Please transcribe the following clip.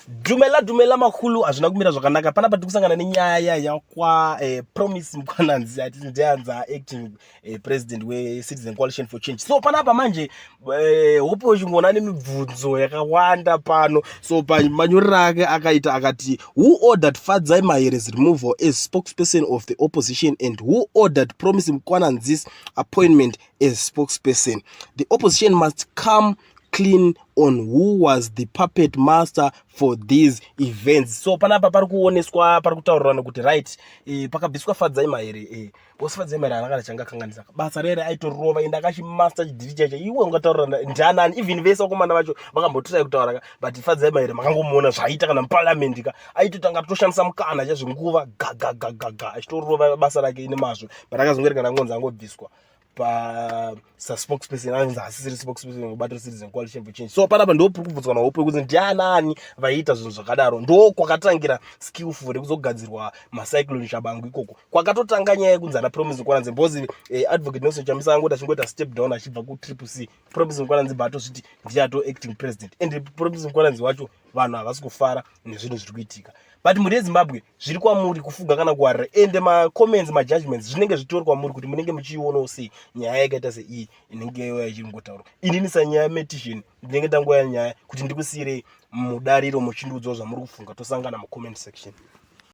Dumela makulu azvina kumira zvakanaka panapa tikusangana nenyaya yakwa Promise Mkwananzi ati ndianza acting president we Citizen Coalition for Change. So panapa manje hopo chingona nemibvunzo yakawanda pano. So pamanyorera ake akaita akati who ordered Fadzai Mahere's removal as spokesperson of the opposition and who ordered Promise Mkwananzi's appointment as spokesperson. The opposition must come clean on who was the puppet master for these events. So panapa pari kuoneswa pari kutaurirana kuti right pakabviswa Fadzai Mahere bosi Fadzai Mahere anakana changa kanganisa basa rere aitorova enda akachimaster chidhiri chacho iwe ungataurirana ndianani even vese vakomana vacho vakambototai kutaura but Fadzai Mahere makangomuona zvaita kana muparliament ka aitotanga toshandisa mukana chazvinguva gaga achitorova basa rake nemazvo but akazongorekana ngonzi angobviswa pa spokesperson anzi asisiri spokesperson ngobattle Citizen Coalition for Change. So panapa ndo puri kubvutswa na hope kuti ndianani vaita zvinhu zvakadaro ndo kwakatangira skillful rekuzogadzirwa macyclone chabangu ikoko kwakatotanga nyaya yekunzi ana Promise Mkwananzi bozi advocate Nelson Chamisa angoti achingoita step down achibva ku triple C. Promise Mkwananzi bato zviti ndiato acting president and Promise Mkwananzi wacho vanhu havasi kufara nezvinhu zviri kuitika but muri yeZimbabwe zviri kwamuri kufuga kana kuwarira ende ma-comments ma-judgments zvinenge zvitori kwamuri kuti munenge muchiionawo sei nyaya yakaita seiyi inenge yachingotaurwa. Inini sanyaya meditation ndinenge ndangoya nyaya kuti ndikusiyirei mudariro muchindiudzawo zvamuri kufunga tosangana mu comment section.